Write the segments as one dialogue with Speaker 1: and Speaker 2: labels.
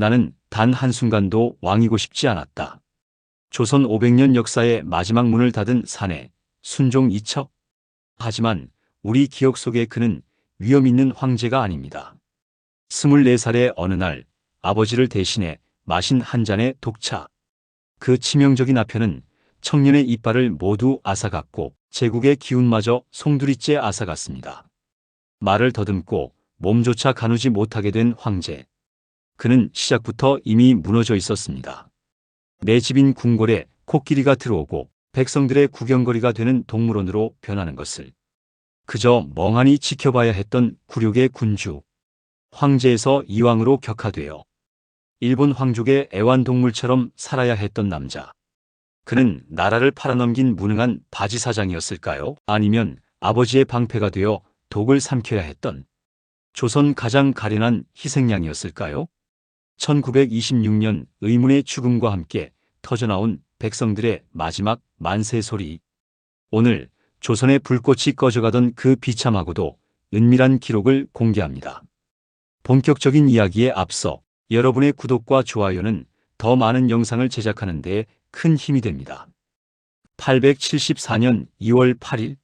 Speaker 1: 나는 단 한순간도 왕이고 싶지 않았다. 조선 500년 역사의 마지막 문을 닫은 사내, 순종 이척. 하지만 우리 기억 속에 그는 위험 있는 황제가 아닙니다. 24살의 어느 날 아버지를 대신해 마신 한 잔의 독차. 그 치명적인 아편은 청년의 이빨을 모두 앗아갔고 제국의 기운마저 송두리째 앗아갔습니다. 말을 더듬고 몸조차 가누지 못하게 된 황제. 그는 시작부터 이미 무너져 있었습니다. 내 집인 궁궐에 코끼리가 들어오고 백성들의 구경거리가 되는 동물원으로 변하는 것을 그저 멍하니 지켜봐야 했던 굴욕의 군주. 황제에서 이왕으로 격하되어 일본 황족의 애완동물처럼 살아야 했던 남자. 그는 나라를 팔아넘긴 무능한 바지사장이었을까요? 아니면 아버지의 방패가 되어 독을 삼켜야 했던 조선 가장 가련한 희생양이었을까요? 1926년 의문의 죽음과 함께 터져나온 백성들의 마지막 만세 소리. 오늘 조선의 불꽃이 꺼져가던 그 비참하고도 은밀한 기록을 공개합니다. 본격적인 이야기에 앞서 여러분의 구독과 좋아요는 더 많은 영상을 제작하는 데 큰 힘이 됩니다. 874년 2월 8일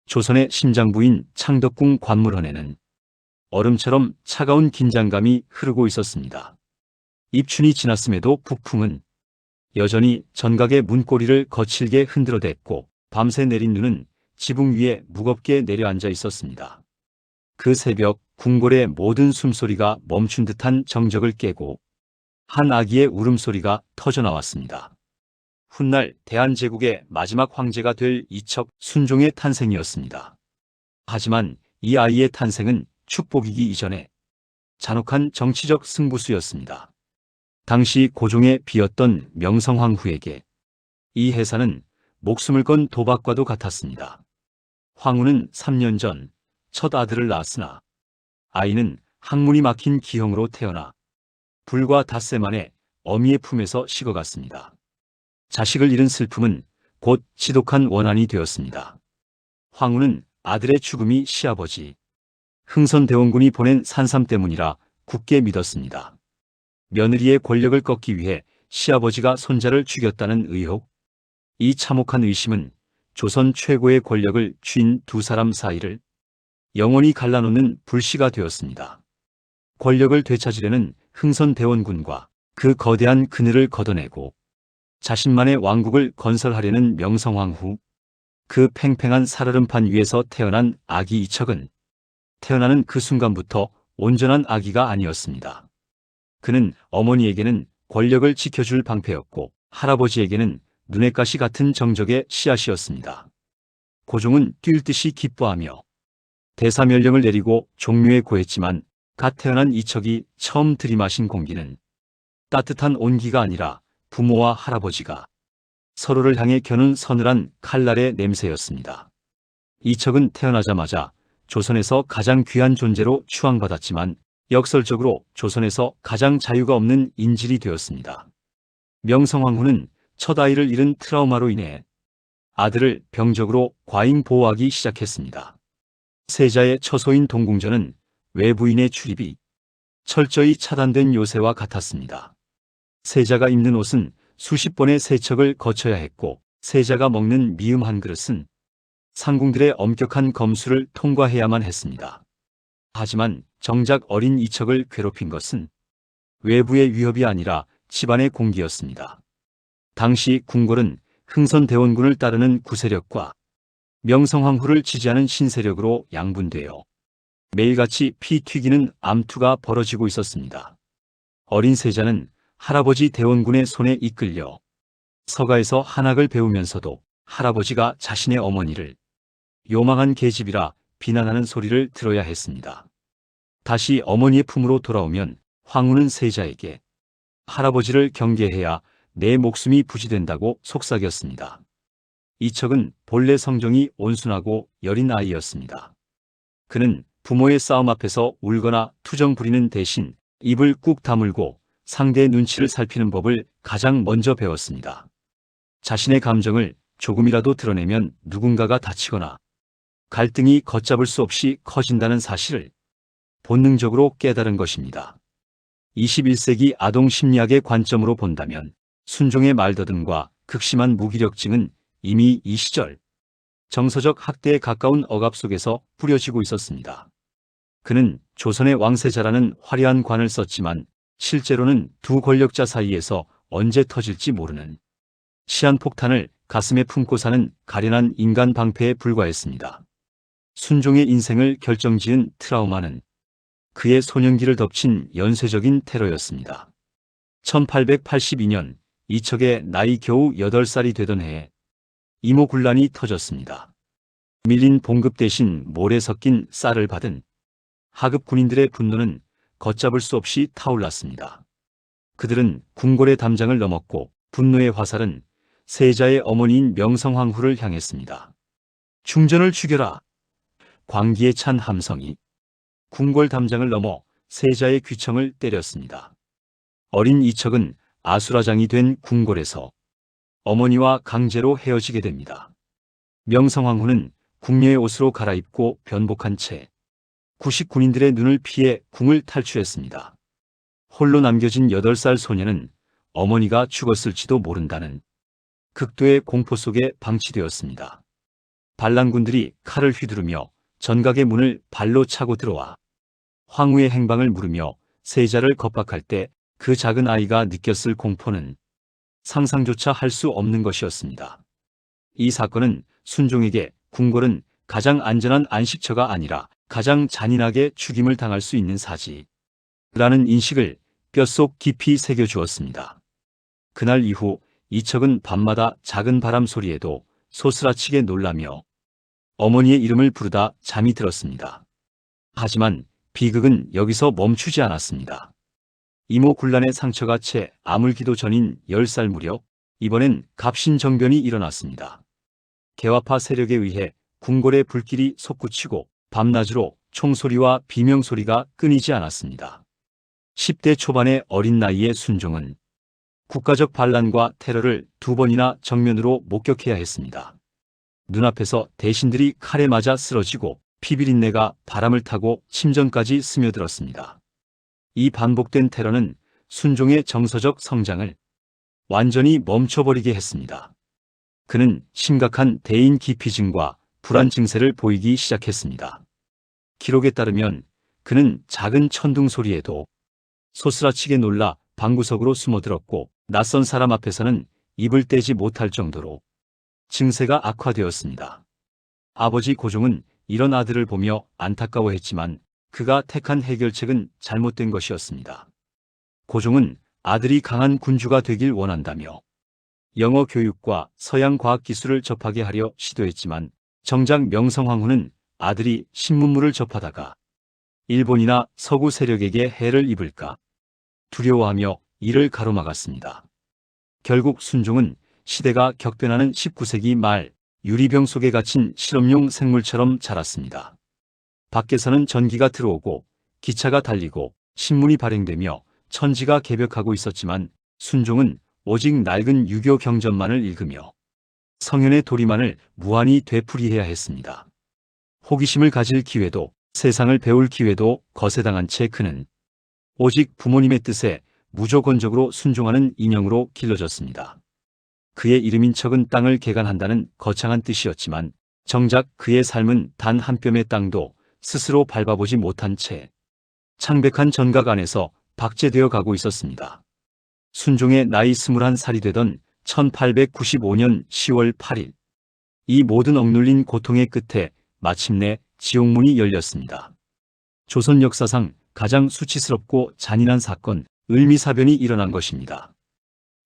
Speaker 1: 조선의 심장부인 창덕궁 관물원에는 얼음처럼 차가운 긴장감이 흐르고 있었습니다. 입춘이 지났음에도 북풍은 여전히 전각의 문고리를 거칠게 흔들어댔고 밤새 내린 눈은 지붕 위에 무겁게 내려앉아 있었습니다. 그 새벽 궁궐의 모든 숨소리가 멈춘 듯한 정적을 깨고 한 아기의 울음소리가 터져나왔습니다. 훗날 대한제국의 마지막 황제가 될 이척 순종의 탄생이었습니다. 하지만 이 아이의 탄생은 축복이기 이전에 잔혹한 정치적 승부수였습니다. 당시 고종의 비었던 명성황후에게 이 해사는 목숨을 건 도박과도 같았습니다. 황후는 3년 전 첫 아들을 낳았으나 아이는 항문이 막힌 기형으로 태어나 불과 닷새 만에 어미의 품에서 식어갔습니다. 자식을 잃은 슬픔은 곧 지독한 원한이 되었습니다. 황후는 아들의 죽음이 시아버지 흥선대원군이 보낸 산삼 때문이라 굳게 믿었습니다. 며느리의 권력을 꺾기 위해 시아버지가 손자를 죽였다는 의혹. 이 참혹한 의심은 조선 최고의 권력을 쥔 두 사람 사이를 영원히 갈라놓는 불씨가 되었습니다. 권력을 되찾으려는 흥선대원군과 그 거대한 그늘을 걷어내고 자신만의 왕국을 건설하려는 명성황후. 그 팽팽한 살얼음판 위에서 태어난 아기 이척은 태어나는 그 순간부터 온전한 아기가 아니었습니다. 그는 어머니에게는 권력을 지켜줄 방패였고 할아버지에게는 눈의 가시 같은 정적의 씨앗이었습니다. 고종은 뛸 듯이 기뻐하며 대사면령을 내리고 종묘에 고했지만 갓 태어난 이척이 처음 들이마신 공기는 따뜻한 온기가 아니라 부모와 할아버지가 서로를 향해 겨눈 서늘한 칼날의 냄새였습니다. 이척은 태어나자마자 조선에서 가장 귀한 존재로 추앙받았지만 역설적으로 조선에서 가장 자유가 없는 인질이 되었습니다. 명성황후는 첫 아이를 잃은 트라우마로 인해 아들을 병적으로 과잉 보호하기 시작했습니다. 세자의 처소인 동궁전은 외부인의 출입이 철저히 차단된 요새와 같았습니다. 세자가 입는 옷은 수십 번의 세척을 거쳐야 했고 세자가 먹는 미음 한 그릇은 상궁들의 엄격한 검수를 통과해야만 했습니다. 하지만 정작 어린 이척을 괴롭힌 것은 외부의 위협이 아니라 집안의 공기였습니다. 당시 궁궐은 흥선대원군을 따르는 구세력과 명성황후를 지지하는 신세력으로 양분되어 매일같이 피 튀기는 암투가 벌어지고 있었습니다. 어린 세자는 할아버지 대원군의 손에 이끌려 서가에서 한학을 배우면서도 할아버지가 자신의 어머니를 요망한 계집이라 비난하는 소리를 들어야 했습니다. 다시 어머니의 품으로 돌아오면 황후는 세자에게 할아버지를 경계해야 내 목숨이 부지된다고 속삭였습니다. 이척은 본래 성정이 온순하고 여린 아이였습니다. 그는 부모의 싸움 앞에서 울거나 투정 부리는 대신 입을 꾹 다물고 상대의 눈치를 살피는 법을 가장 먼저 배웠습니다. 자신의 감정을 조금이라도 드러내면 누군가가 다치거나 갈등이 걷잡을 수 없이 커진다는 사실을 본능적으로 깨달은 것입니다. 21세기 아동 심리학의 관점으로 본다면 순종의 말더듬과 극심한 무기력증은 이미 이 시절 정서적 학대에 가까운 억압 속에서 뿌려지고 있었습니다. 그는 조선의 왕세자라는 화려한 관을 썼지만 실제로는 두 권력자 사이에서 언제 터질지 모르는 시한폭탄을 가슴에 품고 사는 가련한 인간 방패에 불과했습니다. 순종의 인생을 결정지은 트라우마는 그의 소년기를 덮친 연쇄적인 테러였습니다. 1882년 이척의 나이 겨우 8살이 되던 해에 이모군란이 터졌습니다. 밀린 봉급 대신 모래 섞인 쌀을 받은 하급 군인들의 분노는 걷잡을 수 없이 타올랐습니다. 그들은 궁궐의 담장을 넘었고 분노의 화살은 세자의 어머니인 명성황후를 향했습니다. 중전을 죽여라. 광기에 찬 함성이 궁궐 담장을 넘어 세자의 귀청을 때렸습니다. 어린 이척은 아수라장이 된 궁궐에서 어머니와 강제로 헤어지게 됩니다. 명성황후는 궁녀의 옷으로 갈아입고 변복한 채 구식 군인들의 눈을 피해 궁을 탈출했습니다. 홀로 남겨진 8살 소녀는 어머니가 죽었을지도 모른다는 극도의 공포 속에 방치되었습니다. 반란군들이 칼을 휘두르며 전각의 문을 발로 차고 들어와 황후의 행방을 물으며 세자를 겁박할 때 그 작은 아이가 느꼈을 공포는 상상조차 할 수 없는 것이었습니다. 이 사건은 순종에게 궁궐은 가장 안전한 안식처가 아니라 가장 잔인하게 죽임을 당할 수 있는 사지라는 인식을 뼛속 깊이 새겨주었습니다. 그날 이후 이척은 밤마다 작은 바람 소리에도 소스라치게 놀라며 어머니의 이름을 부르다 잠이 들었습니다. 하지만 비극은 여기서 멈추지 않았습니다. 이모 군란의 상처가 채 아물기도 전인 10살 무렵 이번엔 갑신정변이 일어났습니다. 개화파 세력에 의해 궁궐의 불길이 솟구치고 밤낮으로 총소리와 비명소리가 끊이지 않았습니다. 10대 초반의 어린 나이의 순종은 국가적 반란과 테러를 2번이나 정면으로 목격해야 했습니다. 눈앞에서 대신들이 칼에 맞아 쓰러지고 피비린내가 바람을 타고 침전까지 스며들었습니다. 이 반복된 테러는 순종의 정서적 성장을 완전히 멈춰버리게 했습니다. 그는 심각한 대인 기피증과 불안 증세를 보이기 시작했습니다. 기록에 따르면 그는 작은 천둥 소리에도 소스라치게 놀라 방구석으로 숨어들었고 낯선 사람 앞에서는 입을 떼지 못할 정도로 증세가 악화되었습니다. 아버지 고종은 이런 아들을 보며 안타까워했지만 그가 택한 해결책은 잘못된 것이었습니다. 고종은 아들이 강한 군주가 되길 원한다며 영어 교육과 서양 과학 기술을 접하게 하려 시도했지만 정작 명성황후는 아들이 신문물을 접하다가 일본이나 서구 세력에게 해를 입을까 두려워하며 이를 가로막았습니다. 결국 순종은 시대가 격변하는 19세기 말 유리병 속에 갇힌 실험용 생물처럼 자랐습니다. 밖에서는 전기가 들어오고 기차가 달리고 신문이 발행되며 천지가 개벽하고 있었지만 순종은 오직 낡은 유교 경전만을 읽으며 성현의 도리만을 무한히 되풀이해야 했습니다. 호기심을 가질 기회도 세상을 배울 기회도 거세당한 채 그는 오직 부모님의 뜻에 무조건적으로 순종하는 인형으로 길러졌습니다. 그의 이름인 척은 땅을 개간한다는 거창한 뜻이었지만 정작 그의 삶은 단 한 뼘의 땅도 스스로 밟아보지 못한 채 창백한 전각 안에서 박제되어 가고 있었습니다. 순종의 나이 21살이 되던 1895년 10월 8일 이 모든 억눌린 고통의 끝에 마침내 지옥문이 열렸습니다. 조선 역사상 가장 수치스럽고 잔인한 사건 을미사변이 일어난 것입니다.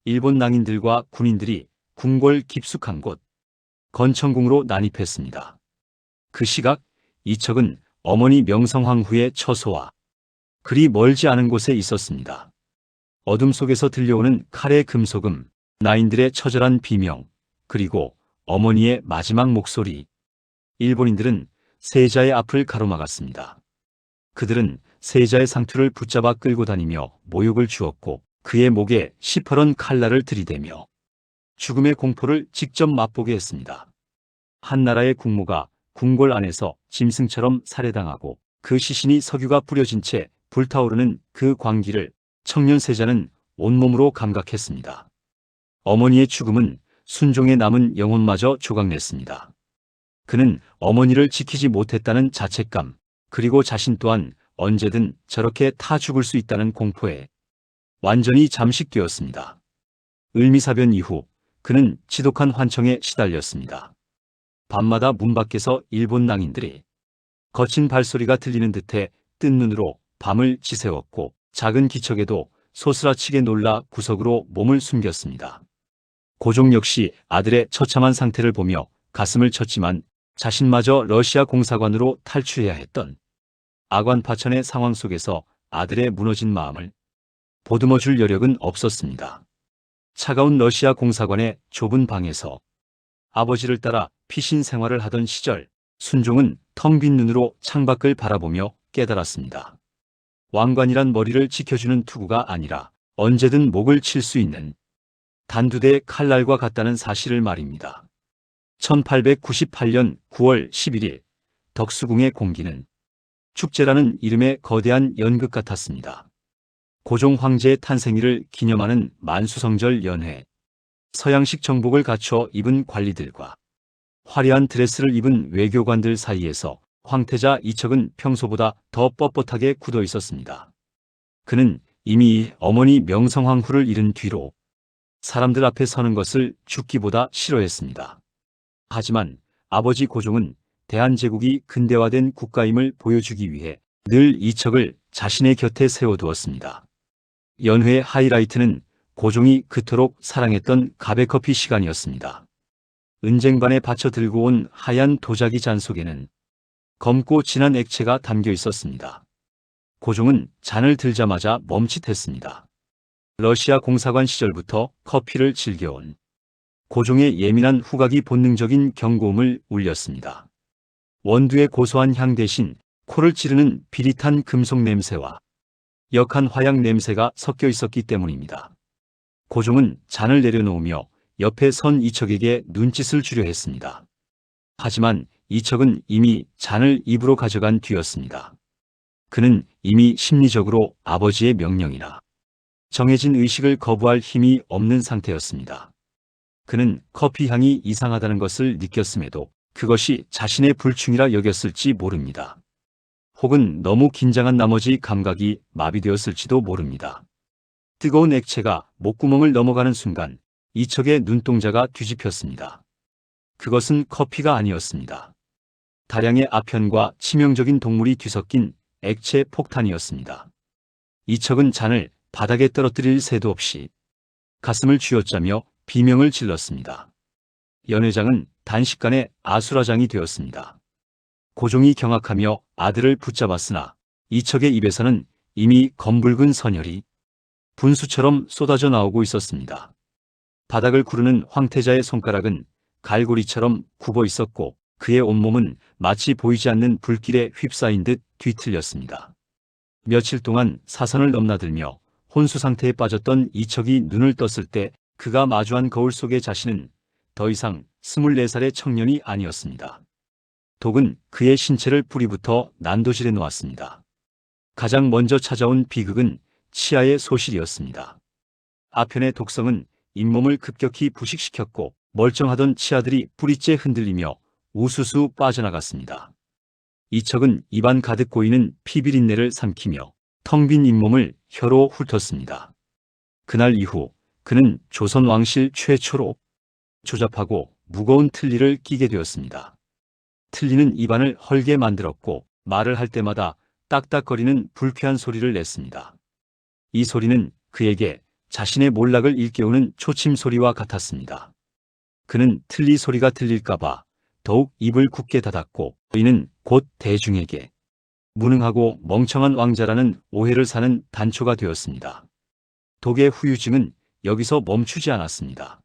Speaker 1: 일본 낭인들과 군인들이 궁궐 깊숙한 곳 건청궁으로 난입했습니다. 그 시각 이척은 어머니 명성황후의 처소와 그리 멀지 않은 곳에 있었습니다. 어둠 속에서 들려오는 칼의 금속음, 나인들의 처절한 비명, 그리고 어머니의 마지막 목소리. 일본인들은 세자의 앞을 가로막았습니다. 그들은 세자의 상투를 붙잡아 끌고 다니며 모욕을 주었고 그의 목에 시퍼런 칼날을 들이대며 죽음의 공포를 직접 맛보게 했습니다. 한 나라의 국모가 궁궐 안에서 짐승처럼 살해당하고 그 시신이 석유가 뿌려진 채 불타오르는 그 광기를 청년 세자는 온몸으로 감각했습니다. 어머니의 죽음은 순종에 남은 영혼마저 조각냈습니다. 그는 어머니를 지키지 못했다는 자책감, 그리고 자신 또한 언제든 저렇게 타 죽을 수 있다는 공포에 완전히 잠식되었습니다. 을미사변 이후 그는 지독한 환청에 시달렸습니다. 밤마다 문 밖에서 일본 낭인들이 거친 발소리가 들리는 듯해 뜬 눈으로 밤을 지새웠고, 작은 기척에도 소스라치게 놀라 구석으로 몸을 숨겼습니다. 고종 역시 아들의 처참한 상태를 보며 가슴을 쳤지만 자신마저 러시아 공사관으로 탈출해야 했던 아관파천의 상황 속에서 아들의 무너진 마음을 보듬어줄 여력은 없었습니다. 차가운 러시아 공사관의 좁은 방에서 아버지를 따라 피신 생활을 하던 시절, 순종은 텅 빈 눈으로 창밖을 바라보며 깨달았습니다. 왕관이란 머리를 지켜주는 투구가 아니라 언제든 목을 칠 수 있는 단두대의 칼날과 같다는 사실을 말입니다. 1898년 9월 11일 덕수궁의 공기는 축제라는 이름의 거대한 연극 같았습니다. 고종 황제의 탄생일을 기념하는 만수성절 연회, 서양식 정복을 갖춰 입은 관리들과 화려한 드레스를 입은 외교관들 사이에서 황태자 이척은 평소보다 더 뻣뻣하게 굳어 있었습니다. 그는 이미 어머니 명성황후를 잃은 뒤로 사람들 앞에 서는 것을 죽기보다 싫어했습니다. 하지만 아버지 고종은 대한제국이 근대화된 국가임을 보여주기 위해 늘 이척을 자신의 곁에 세워두었습니다. 연회의 하이라이트는 고종이 그토록 사랑했던 가베커피 시간이었습니다. 은쟁반에 받쳐 들고 온 하얀 도자기 잔 속에는 검고 진한 액체가 담겨 있었습니다. 고종은 잔을 들자마자 멈칫했습니다. 러시아 공사관 시절부터 커피를 즐겨온 고종의 예민한 후각이 본능적인 경고음을 울렸습니다. 원두의 고소한 향 대신 코를 찌르는 비릿한 금속 냄새와 역한 화약 냄새가 섞여 있었기 때문입니다. 고종은 잔을 내려놓으며 옆에 선 이척에게 눈짓을 주려 했습니다. 하지만 이척은 이미 잔을 입으로 가져간 뒤였습니다. 그는 이미 심리적으로 아버지의 명령이나 정해진 의식을 거부할 힘이 없는 상태였습니다. 그는 커피 향이 이상하다는 것을 느꼈음에도 그것이 자신의 불충이라 여겼을지 모릅니다. 혹은 너무 긴장한 나머지 감각이 마비되었을지도 모릅니다. 뜨거운 액체가 목구멍을 넘어가는 순간 이척의 눈동자가 뒤집혔습니다. 그것은 커피가 아니었습니다. 다량의 아편과 치명적인 동물이 뒤섞인 액체 폭탄이었습니다. 이척은 잔을 바닥에 떨어뜨릴 새도 없이 가슴을 쥐어짜며 비명을 질렀습니다. 연회장은 단식간에 아수라장이 되었습니다. 고종이 경악하며 아들을 붙잡았으나 이척의 입에서는 이미 검붉은 선혈이 분수처럼 쏟아져 나오고 있었습니다. 바닥을 구르는 황태자의 손가락은 갈고리처럼 굽어 있었고 그의 온몸은 마치 보이지 않는 불길에 휩싸인 듯 뒤틀렸습니다. 며칠 동안 사선을 넘나들며 혼수 상태에 빠졌던 이척이 눈을 떴을 때 그가 마주한 거울 속의 자신은 더 이상 24살의 청년이 아니었습니다. 독은 그의 신체를 뿌리부터 난도질해 놓았습니다. 가장 먼저 찾아온 비극은 치아의 소실이었습니다. 아편의 독성은 잇몸을 급격히 부식시켰고 멀쩡하던 치아들이 뿌리째 흔들리며 우수수 빠져나갔습니다. 이척은 입안 가득 고이는 피비린내를 삼키며 텅 빈 잇몸을 혀로 훑었습니다. 그날 이후 그는 조선 왕실 최초로 조잡하고 무거운 틀니를 끼게 되었습니다. 틀니는 입안을 헐게 만들었고 말을 할 때마다 딱딱거리는 불쾌한 소리를 냈습니다. 이 소리는 그에게 자신의 몰락을 일깨우는 초침 소리와 같았습니다. 그는 틀니 소리가 들릴까봐 더욱 입을 굳게 닫았고 이는 곧 대중에게 무능하고 멍청한 왕자라는 오해를 사는 단초가 되었습니다. 독의 후유증은 여기서 멈추지 않았습니다.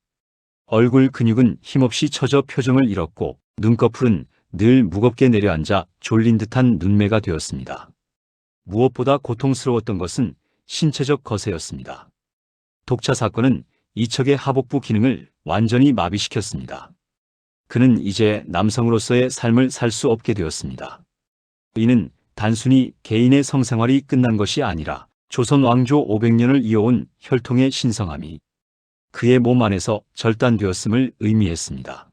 Speaker 1: 얼굴 근육은 힘없이 처져 표정을 잃었고 눈꺼풀은 늘 무겁게 내려앉아 졸린 듯한 눈매가 되었습니다. 무엇보다 고통스러웠던 것은 신체적 거세였습니다. 독차 사건은 이척의 하복부 기능을 완전히 마비시켰습니다. 그는 이제 남성으로서의 삶을 살 수 없게 되었습니다. 이는 단순히 개인의 성생활이 끝난 것이 아니라 조선 왕조 500년을 이어온 혈통의 신성함이 그의 몸 안에서 절단되었음을 의미했습니다.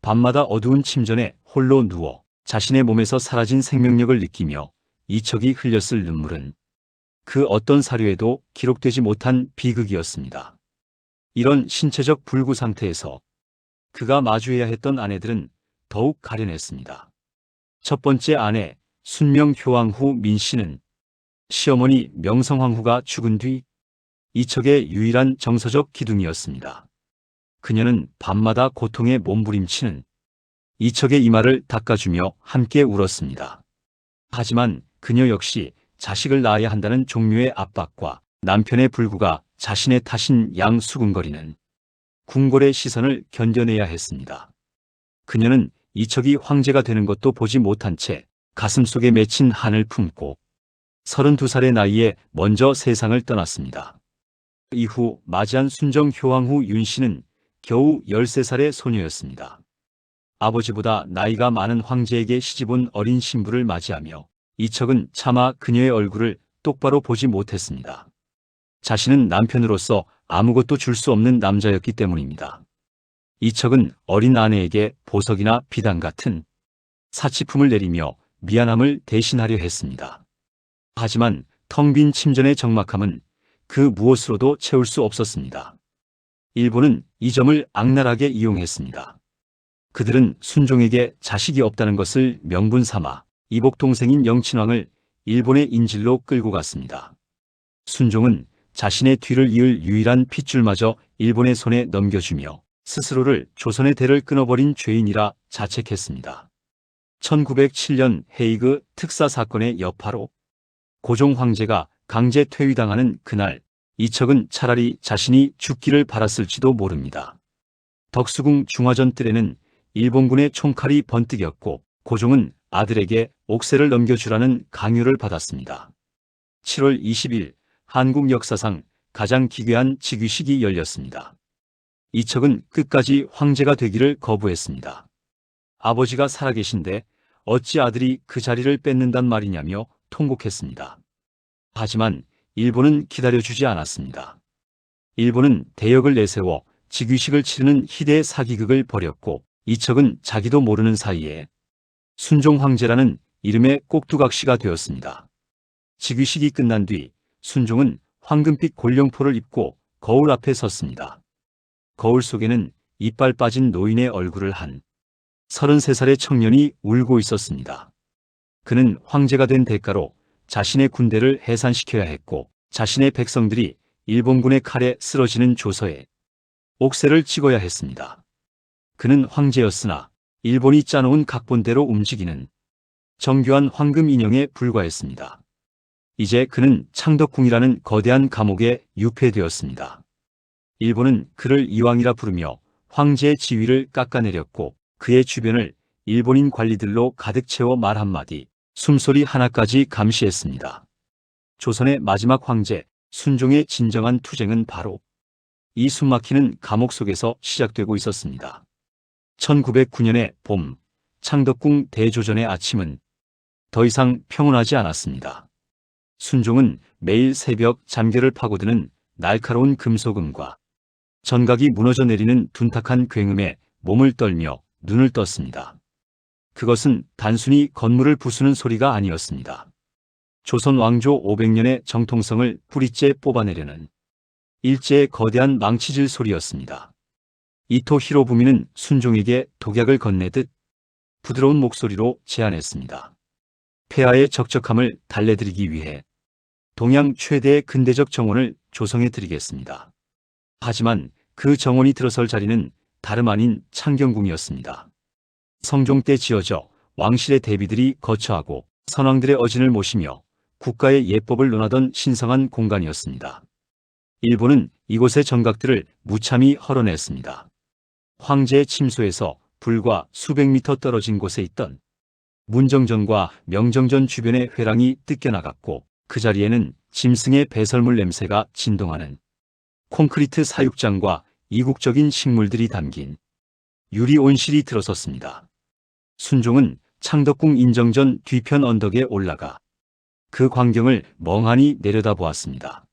Speaker 1: 밤마다 어두운 침전에 홀로 누워 자신의 몸에서 사라진 생명력을 느끼며 이척이 흘렸을 눈물은 그 어떤 사료에도 기록되지 못한 비극이었습니다. 이런 신체적 불구 상태에서 그가 마주해야 했던 아내들은 더욱 가련했습니다. 첫 번째 아내 순명효왕후 민씨는 시어머니 명성황후가 죽은 뒤 이척의 유일한 정서적 기둥이었습니다. 그녀는 밤마다 고통에 몸부림치는 이척의 이마를 닦아주며 함께 울었습니다. 하지만 그녀 역시 자식을 낳아야 한다는 종묘의 압박과 남편의 불구가 자신의 탓인 양 수군거리는 궁궐의 시선을 견뎌내야 했습니다. 그녀는 이척이 황제가 되는 것도 보지 못한 채 가슴속에 맺힌 한을 품고 32살의 나이에 먼저 세상을 떠났습니다. 이후 맞이한 순정효왕후 윤씨는 겨우 13살의 소녀였습니다. 아버지보다 나이가 많은 황제에게 시집온 어린 신부를 맞이하며 이척은 차마 그녀의 얼굴을 똑바로 보지 못했습니다. 자신은 남편으로서 아무것도 줄 수 없는 남자였기 때문입니다. 이척은 어린 아내에게 보석이나 비단 같은 사치품을 내리며 미안함을 대신하려 했습니다. 하지만 텅 빈 침전의 적막함은 그 무엇으로도 채울 수 없었습니다. 일본은 이 점을 악랄하게 이용했습니다. 그들은 순종에게 자식이 없다는 것을 명분 삼아 이복 동생인 영친왕을 일본의 인질로 끌고 갔습니다. 순종은 자신의 뒤를 이을 유일한 핏줄마저 일본의 손에 넘겨주며 스스로를 조선의 대를 끊어버린 죄인이라 자책했습니다. 1907년 헤이그 특사 사건의 여파로 고종 황제가 강제 퇴위당하는 그날 이척은 차라리 자신이 죽기를 바랐을지도 모릅니다. 덕수궁 중화전 뜰에는 일본군의 총칼이 번뜩였고 고종은 아들에게 옥새를 넘겨주라는 강요를 받았습니다. 7월 20일 한국 역사상 가장 기괴한 즉위식이 열렸습니다. 이척은 끝까지 황제가 되기를 거부했습니다. 아버지가 살아계신데 어찌 아들이 그 자리를 뺏는단 말이냐며 통곡했습니다. 하지만 일본은 기다려주지 않았습니다. 일본은 대역을 내세워 즉위식을 치르는 희대의 사기극을 벌였고 이척은 자기도 모르는 사이에 순종 황제라는 이름의 꼭두각시가 되었습니다. 즉위식이 끝난 뒤 순종은 황금빛 골룡포를 입고 거울 앞에 섰습니다. 거울 속에는 이빨 빠진 노인의 얼굴을 한 33살의 청년이 울고 있었습니다. 그는 황제가 된 대가로 자신의 군대를 해산시켜야 했고 자신의 백성들이 일본군의 칼에 쓰러지는 조서에 옥새를 찍어야 했습니다. 그는 황제였으나 일본이 짜놓은 각본대로 움직이는 정교한 황금 인형에 불과했습니다. 이제 그는 창덕궁이라는 거대한 감옥에 유폐되었습니다. 일본은 그를 이왕이라 부르며 황제의 지위를 깎아내렸고 그의 주변을 일본인 관리들로 가득 채워 말 한마디, 숨소리 하나까지 감시했습니다. 조선의 마지막 황제 순종의 진정한 투쟁은 바로 이 숨막히는 감옥 속에서 시작되고 있었습니다. 1909년의 봄, 창덕궁 대조전의 아침은 더 이상 평온하지 않았습니다. 순종은 매일 새벽 잠결을 파고드는 날카로운 금소금과 전각이 무너져 내리는 둔탁한 굉음에 몸을 떨며 눈을 떴습니다. 그것은 단순히 건물을 부수는 소리가 아니었습니다. 조선 왕조 500년의 정통성을 뿌리째 뽑아내려는 일제의 거대한 망치질 소리였습니다. 이토 히로부미는 순종에게 독약을 건네듯 부드러운 목소리로 제안했습니다. 폐하의 적적함을 달래드리기 위해 동양 최대의 근대적 정원을 조성해 드리겠습니다. 하지만 그 정원이 들어설 자리는 다름 아닌 창경궁이었습니다. 성종 때 지어져 왕실의 대비들이 거처하고 선왕들의 어진을 모시며 국가의 예법을 논하던 신성한 공간이었습니다. 일본은 이곳의 정각들을 무참히 헐어냈습니다. 황제의 침소에서 불과 수백 미터 떨어진 곳에 있던 문정전과 명정전 주변의 회랑이 뜯겨나갔고 그 자리에는 짐승의 배설물 냄새가 진동하는 콘크리트 사육장과 이국적인 식물들이 담긴 유리 온실이 들어섰습니다. 순종은 창덕궁 인정전 뒤편 언덕에 올라가 그 광경을 멍하니 내려다보았습니다.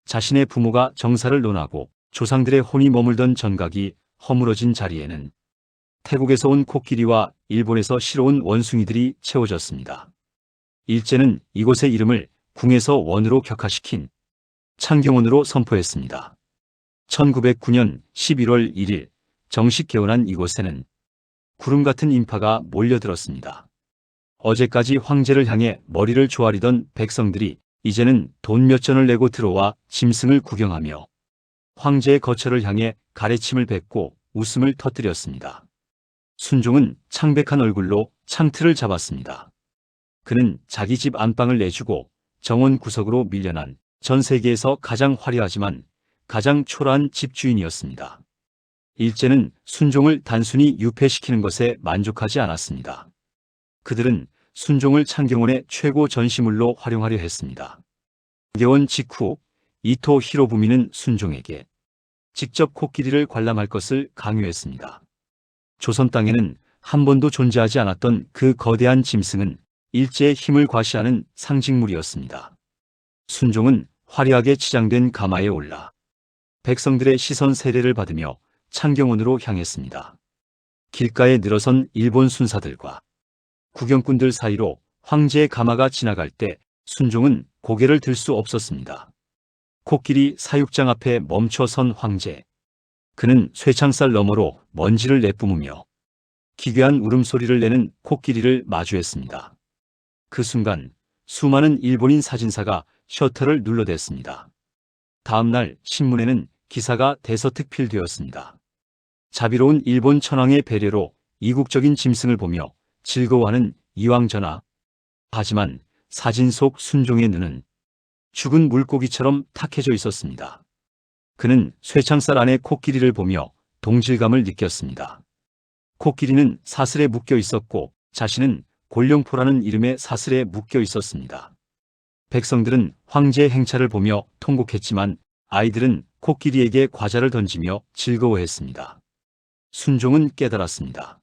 Speaker 1: 자신의 부모가 정사를 논하고 조상들의 혼이 머물던 전각이 허물어진 자리에는 태국에서 온 코끼리와 일본에서 실어온 원숭이들이 채워졌습니다. 일제는 이곳의 이름을 궁에서 원으로 격화시킨 창경원으로 선포했습니다. 1909년 11월 1일 정식 개원한 이곳에는 구름 같은 인파가 몰려들었습니다. 어제까지 황제를 향해 머리를 조아리던 백성들이 이제는 돈 몇 전을 내고 들어와 짐승을 구경하며 황제의 거처를 향해 가래침을 뱉고 웃음을 터뜨렸습니다. 순종은 창백한 얼굴로 창틀을 잡았습니다. 그는 자기 집 안방을 내주고 정원 구석으로 밀려난 전 세계에서 가장 화려하지만 가장 초라한 집주인이었습니다. 일제는 순종을 단순히 유폐시키는 것에 만족하지 않았습니다. 그들은 순종을 창경원의 최고 전시물로 활용하려 했습니다. 개원 직후 이토 히로부미는 순종에게 직접 코끼리를 관람할 것을 강요했습니다. 조선 땅에는 한 번도 존재하지 않았던 그 거대한 짐승은 일제의 힘을 과시하는 상징물이었습니다. 순종은 화려하게 치장된 가마에 올라 백성들의 시선 세례를 받으며 창경원으로 향했습니다. 길가에 늘어선 일본 순사들과 구경꾼들 사이로 황제의 가마가 지나갈 때 순종은 고개를 들 수 없었습니다. 코끼리 사육장 앞에 멈춰선 황제. 그는 쇠창살 너머로 먼지를 내뿜으며 기괴한 울음소리를 내는 코끼리를 마주했습니다. 그 순간 수많은 일본인 사진사가 셔터를 눌러댔습니다. 다음 날 신문에는 기사가 대서특필되었습니다. 자비로운 일본 천황의 배려로 이국적인 짐승을 보며 즐거워하는 이왕 전하. 하지만 사진 속 순종의 눈은 죽은 물고기처럼 탁해져 있었습니다. 그는 쇠창살 안에 코끼리를 보며 동질감을 느꼈습니다. 코끼리는 사슬에 묶여 있었고 자신은 골룡포라는 이름의 사슬에 묶여 있었습니다. 백성들은 황제의 행차를 보며 통곡했지만 아이들은 코끼리에게 과자를 던지며 즐거워했습니다. 순종은 깨달았습니다.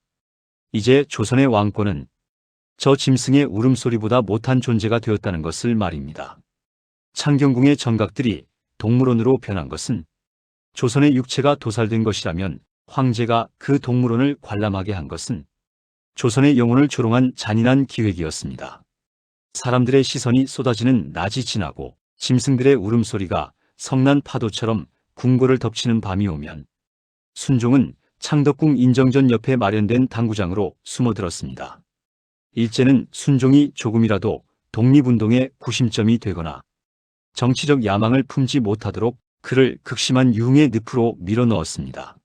Speaker 1: 이제 조선의 왕권은 저 짐승의 울음소리보다 못한 존재가 되었다는 것을 말입니다. 창경궁의 정각들이 동물원으로 변한 것은 조선의 육체가 도살된 것이라면 황제가 그 동물원을 관람하게 한 것은 조선의 영혼을 조롱한 잔인한 기획이었습니다. 사람들의 시선이 쏟아지는 낮이 지나고 짐승들의 울음소리가 성난 파도처럼 궁궐을 덮치는 밤이 오면 순종은 창덕궁 인정전 옆에 마련된 당구장으로 숨어들었습니다. 일제는 순종이 조금이라도 독립운동의 구심점이 되거나 정치적 야망을 품지 못하도록 그를 극심한 유흥의 늪으로 밀어넣었습니다.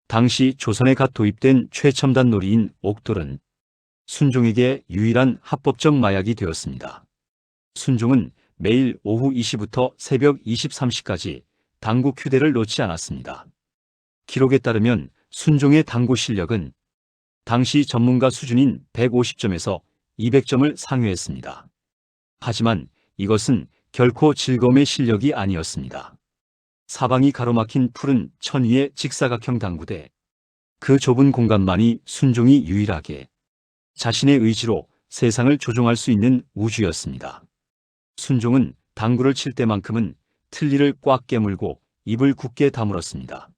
Speaker 1: 당시 조선에 갓 도입된 최첨단 놀이인 옥돌은 순종에게 유일한 합법적 마약이 되었습니다. 순종은 매일 오후 2시부터 새벽 23시까지 당구 휴대를 놓지 않았습니다. 기록에 따르면 순종의 당구 실력은 당시 전문가 수준인 150점에서 200점을 상회했습니다. 하지만 이것은 결코 즐거움의 실력이 아니었습니다. 사방이 가로막힌 푸른 천 위의 직사각형 당구대. 그 좁은 공간만이 순종이 유일하게 자신의 의지로 세상을 조종할 수 있는 우주였습니다. 순종은 당구를 칠 때만큼은 틀니를 꽉 깨물고 입을 굳게 다물었습니다.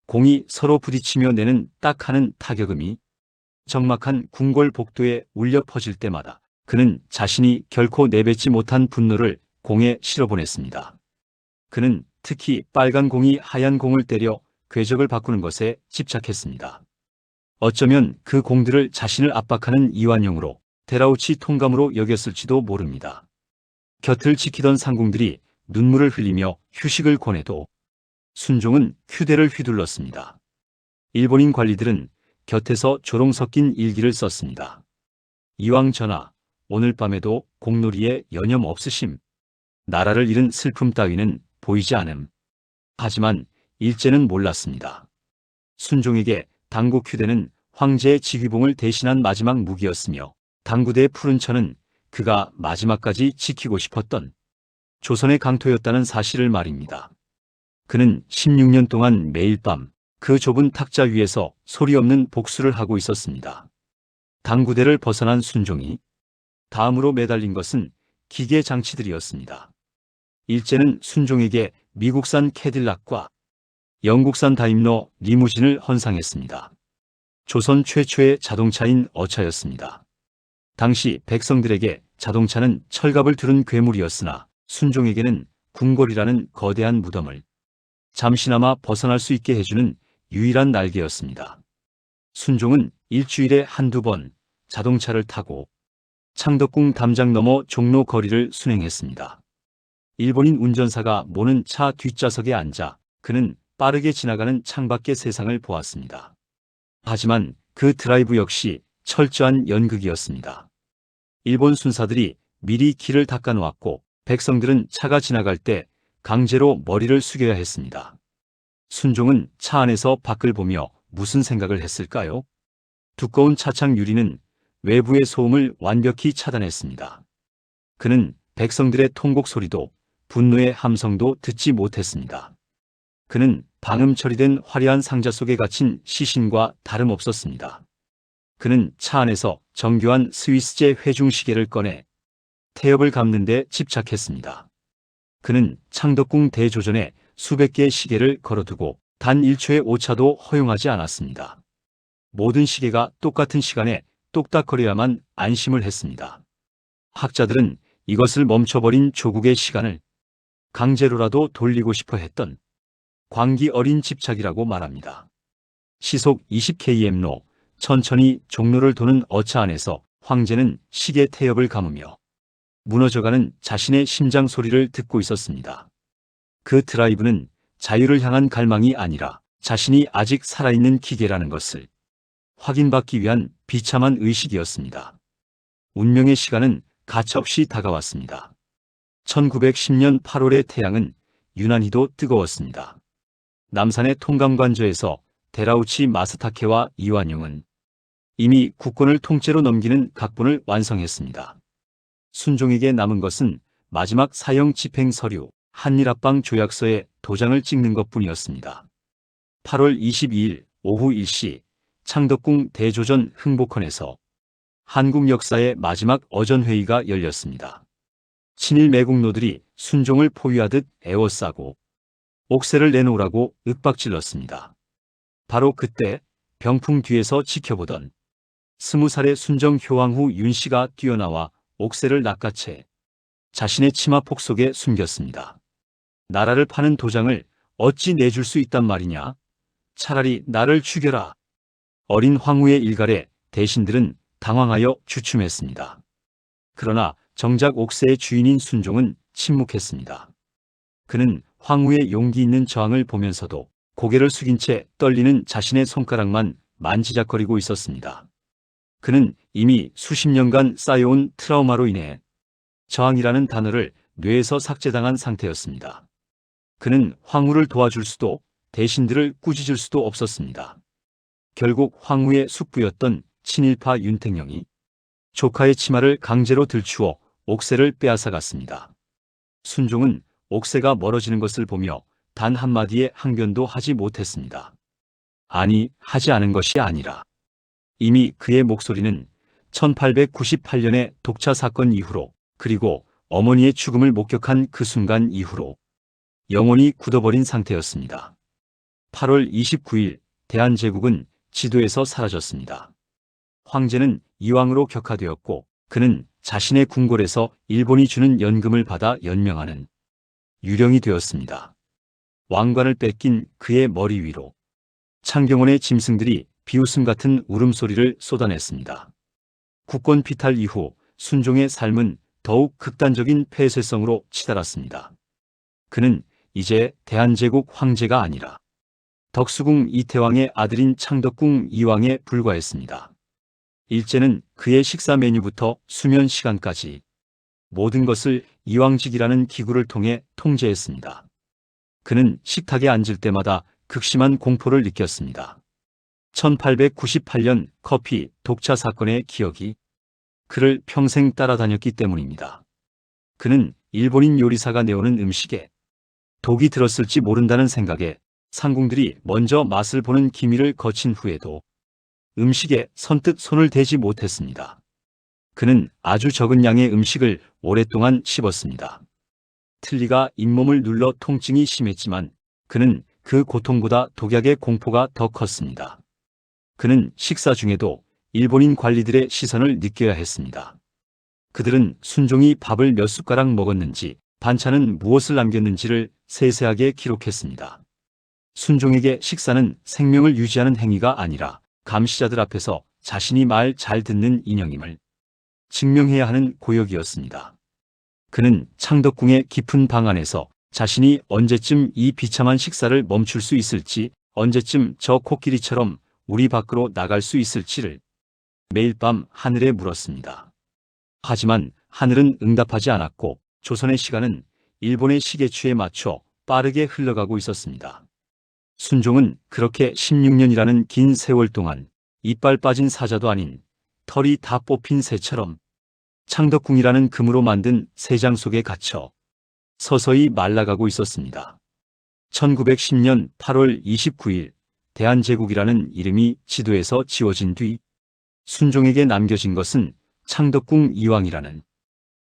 Speaker 1: 공이 서로 부딪히며 내는 딱 하는 타격음이 적막한 궁궐 복도에 울려 퍼질 때마다 그는 자신이 결코 내뱉지 못한 분노를 공에 실어보냈습니다. 그는 특히 빨간 공이 하얀 공을 때려 궤적을 바꾸는 것에 집착했습니다. 어쩌면 그 공들을 자신을 압박하는 이완용으로 데라우치 통감으로 여겼을지도 모릅니다. 곁을 지키던 상궁들이 눈물을 흘리며 휴식을 권해도 순종은 휴대를 휘둘렀습니다. 일본인 관리들은 곁에서 조롱 섞인 일기를 썼습니다. 이왕 전하, 오늘 밤에도 공놀이에 여념 없으심. 나라를 잃은 슬픔 따위는 보이지 않음. 하지만 일제는 몰랐습니다. 순종에게 당구 휴대는 황제의 지휘봉을 대신한 마지막 무기였으며 당구대의 푸른 천은 그가 마지막까지 지키고 싶었던 조선의 강토였다는 사실을 말입니다. 그는 16년 동안 매일 밤 그 좁은 탁자 위에서 소리 없는 복수를 하고 있었습니다. 당구대를 벗어난 순종이 다음으로 매달린 것은 기계 장치들이었습니다. 일제는 순종에게 미국산 캐딜락과 영국산 다임러 리무진을 헌상했습니다. 조선 최초의 자동차인 어차였습니다. 당시 백성들에게 자동차는 철갑을 두른 괴물이었으나 순종에게는 궁궐이라는 거대한 무덤을 잠시나마 벗어날 수 있게 해주는 유일한 날개였습니다. 순종은 일주일에 한두 번 자동차를 타고 창덕궁 담장 넘어 종로 거리를 순행했습니다. 일본인 운전사가 모는 차 뒷좌석에 앉아 그는 빠르게 지나가는 창밖의 세상을 보았습니다. 하지만 그 드라이브 역시 철저한 연극이었습니다. 일본 순사들이 미리 길을 닦아 놓았고 백성들은 차가 지나갈 때 강제로 머리를 숙여야 했습니다. 순종은 차 안에서 밖을 보며 무슨 생각을 했을까요? 두꺼운 차창 유리는 외부의 소음을 완벽히 차단했습니다. 그는 백성들의 통곡 소리도 분노의 함성도 듣지 못했습니다. 그는 방음 처리된 화려한 상자 속에 갇힌 시신과 다름없었습니다. 그는 차 안에서 정교한 스위스제 회중시계를 꺼내 태엽을 감는 데 집착했습니다. 그는 창덕궁 대조전에 수백 개의 시계를 걸어두고 단 1초의 오차도 허용하지 않았습니다. 모든 시계가 똑같은 시간에 똑딱거려야만 안심을 했습니다. 학자들은 이것을 멈춰버린 조국의 시간을 강제로라도 돌리고 싶어 했던 광기 어린 집착이라고 말합니다. 시속 20km로 천천히 종로를 도는 어차 안에서 황제는 시계 태엽을 감으며 무너져가는 자신의 심장 소리를 듣고 있었습니다. 그 드라이브는 자유를 향한 갈망이 아니라 자신이 아직 살아있는 기계라는 것을 확인받기 위한 비참한 의식이었습니다. 운명의 시간은 가차없이 다가왔습니다. 1910년 8월의 태양은 유난히도 뜨거웠습니다. 남산의 통감관저에서 데라우치 마스타케와 이완용은 이미 국권을 통째로 넘기는 각본을 완성했습니다. 순종에게 남은 것은 마지막 사형 집행 서류 한일합방 조약서에 도장을 찍는 것뿐이었습니다. 8월 22일 오후 1시 창덕궁 대조전 흥복헌에서 한국 역사의 마지막 어전회의가 열렸습니다. 친일 매국노들이 순종을 포위하듯 에워싸고 옥새를 내놓으라고 윽박질렀습니다. 바로 그때 병풍 뒤에서 지켜보던 20살의 순정 효왕후 윤씨가 뛰어나와 옥새를 낚아채 자신의 치마폭 속에 숨겼습니다. 나라를 파는 도장을 어찌 내줄 수 있단 말이냐? 차라리 나를 죽여라. 어린 황후의 일갈에 대신들은 당황하여 주춤했습니다. 그러나 정작 옥새의 주인인 순종은 침묵했습니다. 그는 황후의 용기 있는 저항을 보면서도 고개를 숙인 채 떨리는 자신의 손가락만 만지작거리고 있었습니다. 그는 이미 수십 년간 쌓여온 트라우마로 인해 저항이라는 단어를 뇌에서 삭제당한 상태였습니다. 그는 황후를 도와줄 수도 대신들을 꾸짖을 수도 없었습니다. 결국 황후의 숙부였던 친일파 윤택령이 조카의 치마를 강제로 들추어 옥새를 빼앗아갔습니다. 순종은 옥새가 멀어지는 것을 보며 단 한마디의 항변도 하지 못했습니다. 아니, 하지 않은 것이 아니라 이미 그의 목소리는 1898년의 독차 사건 이후로 그리고 어머니의 죽음을 목격한 그 순간 이후로 영원히 굳어버린 상태였습니다. 8월 29일 대한제국은 지도에서 사라졌습니다. 황제는 이왕으로 격하되었고 그는 자신의 궁궐에서 일본이 주는 연금을 받아 연명하는 유령이 되었습니다. 왕관을 뺏긴 그의 머리 위로 창경원의 짐승들이 비웃음 같은 울음소리를 쏟아냈습니다. 국권 피탈 이후 순종의 삶은 더욱 극단적인 폐쇄성으로 치달았습니다. 그는 이제 대한제국 황제가 아니라 덕수궁 이태왕의 아들인 창덕궁 이왕에 불과했습니다. 일제는 그의 식사 메뉴부터 수면 시간까지 모든 것을 이왕직이라는 기구를 통해 통제했습니다. 그는 식탁에 앉을 때마다 극심한 공포를 느꼈습니다. 1898년 커피 독차 사건의 기억이 그를 평생 따라다녔기 때문입니다. 그는 일본인 요리사가 내오는 음식에 독이 들었을지 모른다는 생각에 상궁들이 먼저 맛을 보는 기미를 거친 후에도 음식에 선뜻 손을 대지 못했습니다. 그는 아주 적은 양의 음식을 오랫동안 씹었습니다. 틀니가 잇몸을 눌러 통증이 심했지만 그는 그 고통보다 독약의 공포가 더 컸습니다. 그는 식사 중에도 일본인 관리들의 시선을 느껴야 했습니다. 그들은 순종이 밥을 몇 숟가락 먹었는지, 반찬은 무엇을 남겼는지를 세세하게 기록했습니다. 순종에게 식사는 생명을 유지하는 행위가 아니라 감시자들 앞에서 자신이 말 잘 듣는 인형임을 증명해야 하는 고역이었습니다. 그는 창덕궁의 깊은 방 안에서 자신이 언제쯤 이 비참한 식사를 멈출 수 있을지, 언제쯤 저 코끼리처럼 우리 밖으로 나갈 수 있을지를 매일 밤 하늘에 물었습니다. 하지만 하늘은 응답하지 않았고 조선의 시간은 일본의 시계추에 맞춰 빠르게 흘러가고 있었습니다. 순종은 그렇게 16년이라는 긴 세월 동안 이빨 빠진 사자도 아닌 털이 다 뽑힌 새처럼 창덕궁이라는 금으로 만든 새장 속에 갇혀 서서히 말라가고 있었습니다. 1910년 8월 29일 대한제국이라는 이름이 지도에서 지워진 뒤 순종에게 남겨진 것은 창덕궁 이왕이라는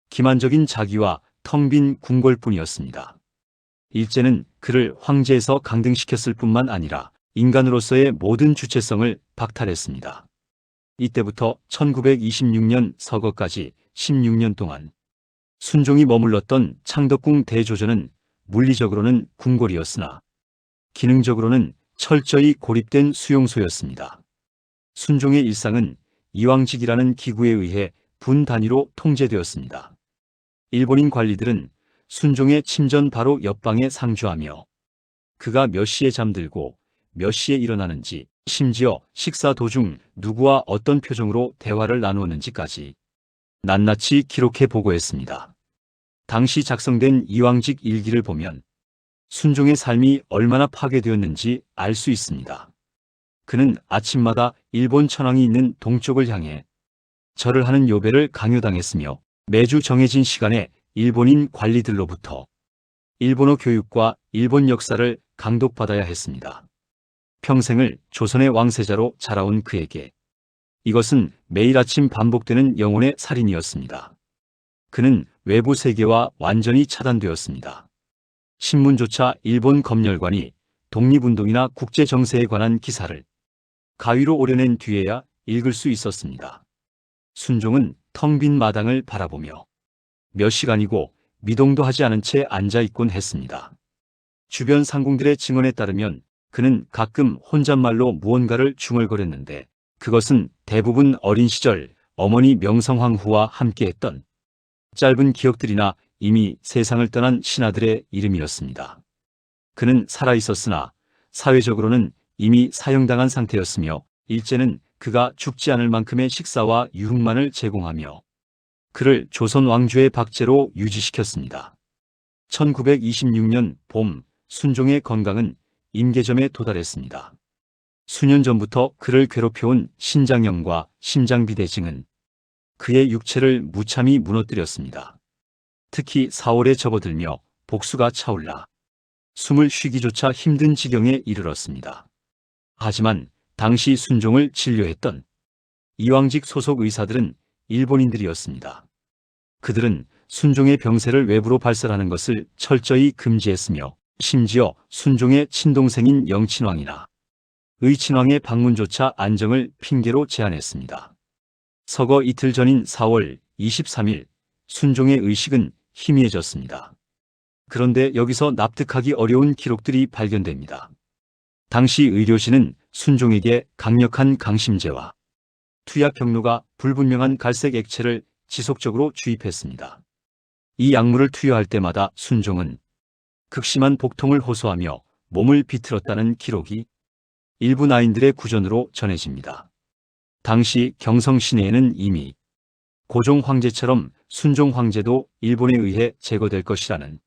Speaker 1: 기만적인 자기와 텅 빈 궁궐뿐이었습니다. 일제는 그를 황제에서 강등시켰을 뿐만 아니라 인간으로서의 모든 주체성을 박탈했습니다. 이때부터 1926년 서거까지 16년 동안 순종이 머물렀던 창덕궁 대조전은 물리적으로는 궁궐이었으나 기능적으로는 철저히 고립된 수용소였습니다. 순종의 일상은 이왕직이라는 기구에 의해 분 단위로 통제되었습니다. 일본인 관리들은 순종의 침전 바로 옆방에 상주하며 그가 몇 시에 잠들고 몇 시에 일어나는지, 심지어 식사 도중 누구와 어떤 표정으로 대화를 나누었는지까지 낱낱이 기록해 보고했습니다. 당시 작성된 이왕직 일기를 보면 순종의 삶이 얼마나 파괴되었는지 알 수 있습니다. 그는 아침마다 일본 천황이 있는 동쪽을 향해 절을 하는 요배를 강요당했으며 매주 정해진 시간에 일본인 관리들로부터 일본어 교육과 일본 역사를 강독받아야 했습니다. 평생을 조선의 왕세자로 자라온 그에게 이것은 매일 아침 반복되는 영혼의 살인이었습니다. 그는 외부 세계와 완전히 차단되었습니다. 신문조차 일본 검열관이 독립운동이나 국제정세에 관한 기사를 가위로 오려낸 뒤에야 읽을 수 있었습니다. 순종은 텅 빈 마당을 바라보며 몇 시간이고 미동도 하지 않은 채 앉아있곤 했습니다. 주변 상궁들의 증언에 따르면 그는 가끔 혼잣말로 무언가를 중얼거렸는데 그것은 대부분 어린 시절 어머니 명성황후와 함께했던 짧은 기억들이나 이미 세상을 떠난 신하들의 이름이었습니다. 그는 살아있었으나 사회적으로는 이미 사형당한 상태였으며 일제는 그가 죽지 않을 만큼의 식사와 유흥만을 제공하며 그를 조선 왕조의 박제로 유지시켰습니다. 1926년 봄 순종의 건강은 임계점에 도달했습니다. 수년 전부터 그를 괴롭혀온 신장염과 심장비대증은 그의 육체를 무참히 무너뜨렸습니다. 특히 4월에 접어들며 복수가 차올라 숨을 쉬기조차 힘든 지경에 이르렀습니다. 하지만 당시 순종을 진료했던 이왕직 소속 의사들은 일본인들이었습니다. 그들은 순종의 병세를 외부로 발설하는 것을 철저히 금지했으며 심지어 순종의 친동생인 영친왕이나 의친왕의 방문조차 안정을 핑계로 제한했습니다. 서거 이틀 전인 4월 23일 순종의 의식은 희미해졌습니다. 그런데 여기서 납득하기 어려운 기록들이 발견됩니다. 당시 의료진은 순종에게 강력한 강심제와 투약 경로가 불분명한 갈색 액체를 지속적으로 주입했습니다. 이 약물을 투여할 때마다 순종은 극심한 복통을 호소하며 몸을 비틀었다는 기록이 일부 나인들의 구전으로 전해집니다. 당시 경성 시내에는 이미 고종 황제처럼 순종 황제도 일본에 의해 제거될 것이라는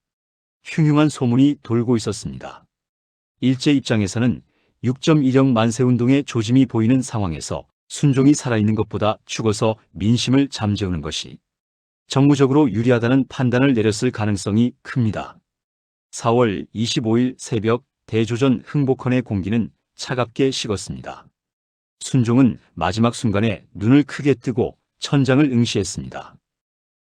Speaker 1: 흉흉한 소문이 돌고 있었습니다. 일제 입장에서는 6.10 만세운동의 조짐이 보이는 상황에서 순종이 살아있는 것보다 죽어서 민심을 잠재우는 것이 정무적으로 유리하다는 판단을 내렸을 가능성이 큽니다. 4월 25일 새벽 대조전 흥복헌의 공기는 차갑게 식었습니다. 순종은 마지막 순간에 눈을 크게 뜨고 천장을 응시했습니다.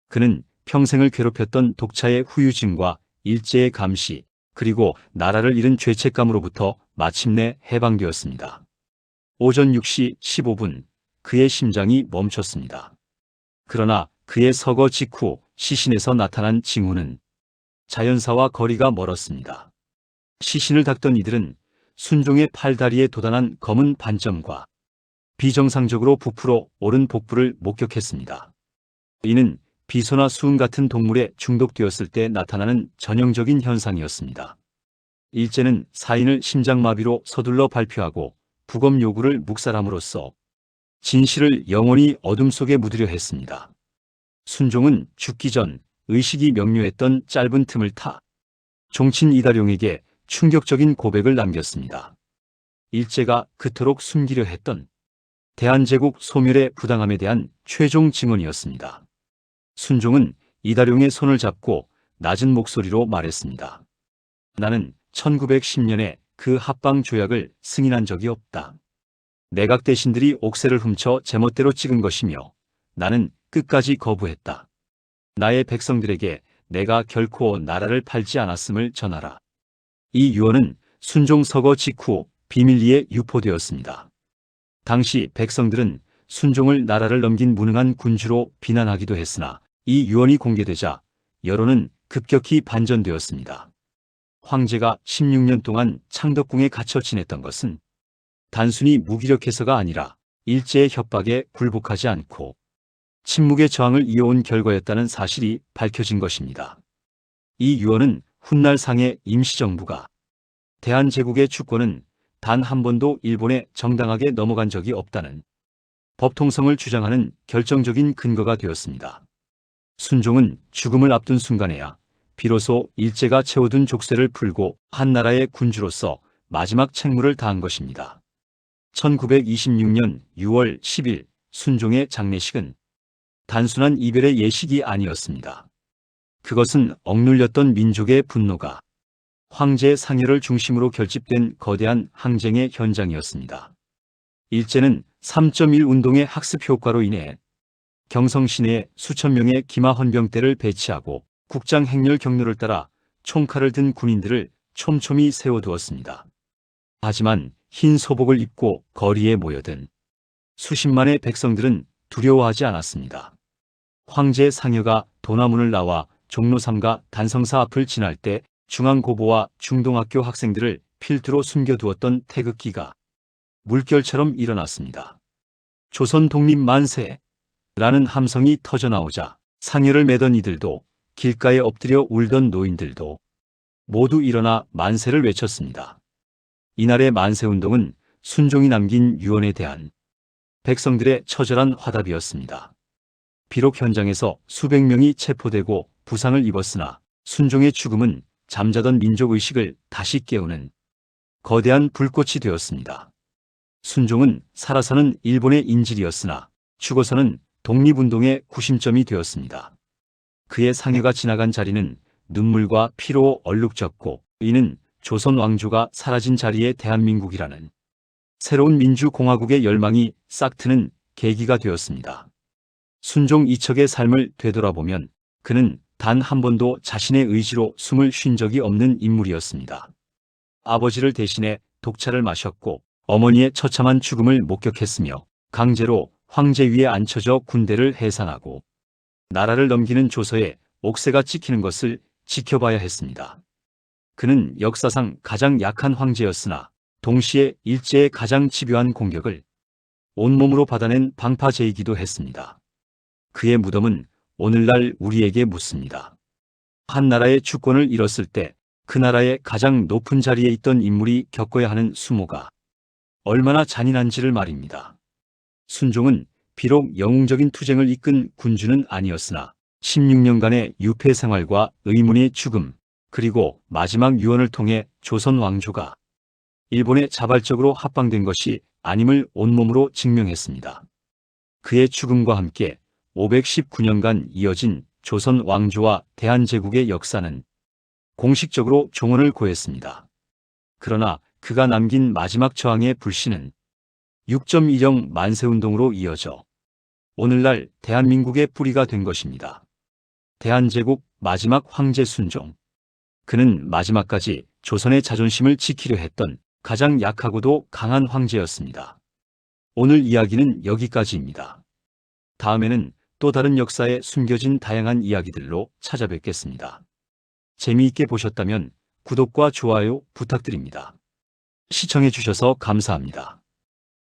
Speaker 1: 그는 평생을 괴롭혔던 독차의 후유증과 일제의 감시, 그리고 나라를 잃은 죄책감으로부터 마침내 해방되었습니다. 오전 6시 15분, 그의 심장이 멈췄습니다. 그러나 그의 서거 직후 시신에서 나타난 징후는 자연사와 거리가 멀었습니다. 시신을 닦던 이들은 순종의 팔다리에 돋아난 검은 반점과 비정상적으로 부풀어 오른 복부를 목격했습니다. 이는 비소나 수은 같은 동물에 중독되었을 때 나타나는 전형적인 현상이었습니다. 일제는 사인을 심장마비로 서둘러 발표하고 부검 요구를 묵살함으로써 진실을 영원히 어둠 속에 묻으려 했습니다. 순종은 죽기 전 의식이 명료했던 짧은 틈을 타 종친 이다룡에게 충격적인 고백을 남겼습니다. 일제가 그토록 숨기려 했던 대한제국 소멸의 부당함에 대한 최종 증언이었습니다. 순종은 이다룡의 손을 잡고 낮은 목소리로 말했습니다. 나는 1910년에 그 합방 조약을 승인한 적이 없다. 내각 대신들이 옥새를 훔쳐 제멋대로 찍은 것이며 나는 끝까지 거부했다. 나의 백성들에게 내가 결코 나라를 팔지 않았음을 전하라. 이 유언은 순종 서거 직후 비밀리에 유포되었습니다. 당시 백성들은 순종을 나라를 넘긴 무능한 군주로 비난하기도 했으나 이 유언이 공개되자 여론은 급격히 반전되었습니다. 황제가 16년 동안 창덕궁에 갇혀 지냈던 것은 단순히 무기력해서가 아니라 일제의 협박에 굴복하지 않고 침묵의 저항을 이어온 결과였다는 사실이 밝혀진 것입니다. 이 유언은 훗날 상해 임시정부가 대한제국의 주권은 단 한 번도 일본에 정당하게 넘어간 적이 없다는 법통성을 주장하는 결정적인 근거가 되었습니다. 순종은 죽음을 앞둔 순간에야 비로소 일제가 채워둔 족쇄를 풀고 한나라의 군주로서 마지막 책무를 다한 것입니다. 1926년 6월 10일 순종의 장례식은 단순한 이별의 예식이 아니었습니다. 그것은 억눌렸던 민족의 분노가 황제의 상여를 중심으로 결집된 거대한 항쟁의 현장이었습니다. 일제는 3.1 운동의 학습 효과로 인해 경성 시내에 수천 명의 기마 헌병대를 배치하고 국장 행렬 경로를 따라 총칼을 든 군인들을 촘촘히 세워두었습니다. 하지만 흰 소복을 입고 거리에 모여든 수십만의 백성들은 두려워하지 않았습니다. 황제 상여가 도나문을 나와 종로삼가 단성사 앞을 지날 때 중앙고보와 중동학교 학생들을 필두로 숨겨두었던 태극기가 물결처럼 일어났습니다. 조선 독립 만세! 라는 함성이 터져나오자 상여를 매던 이들도 길가에 엎드려 울던 노인들도 모두 일어나 만세를 외쳤습니다. 이날의 만세운동은 순종이 남긴 유언에 대한 백성들의 처절한 화답이었습니다. 비록 현장에서 수백 명이 체포되고 부상을 입었으나 순종의 죽음은 잠자던 민족의식을 다시 깨우는 거대한 불꽃이 되었습니다. 순종은 살아서는 일본의 인질이었으나 죽어서는 독립운동의 구심점이 되었습니다. 그의 상여가 지나간 자리는 눈물과 피로 얼룩졌고 이는 조선 왕조가 사라진 자리에 대한민국이라는 새로운 민주공화국의 열망이 싹트는 계기가 되었습니다. 순종 이척의 삶을 되돌아보면 그는 단 한 번도 자신의 의지로 숨을 쉰 적이 없는 인물이었습니다. 아버지를 대신해 독차를 마셨고 어머니의 처참한 죽음을 목격했으며 강제로 황제 위에 앉혀져 군대를 해산하고 나라를 넘기는 조서에 옥새가 찍히는 것을 지켜봐야 했습니다. 그는 역사상 가장 약한 황제였으나 동시에 일제의 가장 집요한 공격을 온몸으로 받아낸 방파제이기도 했습니다. 그의 무덤은 오늘날 우리에게 묻습니다. 한 나라의 주권을 잃었을 때 그 나라의 가장 높은 자리에 있던 인물이 겪어야 하는 수모가 얼마나 잔인한지를 말입니다. 순종은 비록 영웅적인 투쟁을 이끈 군주는 아니었으나 16년간의 유폐 생활과 의문의 죽음, 그리고 마지막 유언을 통해 조선 왕조가 일본에 자발적으로 합방된 것이 아님을 온몸으로 증명했습니다. 그의 죽음과 함께 519년간 이어진 조선 왕조와 대한제국의 역사는 공식적으로 종언을 고했습니다. 그러나 그가 남긴 마지막 저항의 불씨는 6.10 만세운동으로 이어져 오늘날 대한민국의 뿌리가 된 것입니다. 대한제국 마지막 황제 순종. 그는 마지막까지 조선의 자존심을 지키려 했던 가장 약하고도 강한 황제였습니다. 오늘 이야기는 여기까지입니다. 다음에는 또 다른 역사에 숨겨진 다양한 이야기들로 찾아뵙겠습니다. 재미있게 보셨다면 구독과 좋아요 부탁드립니다. 시청해 주셔서 감사합니다.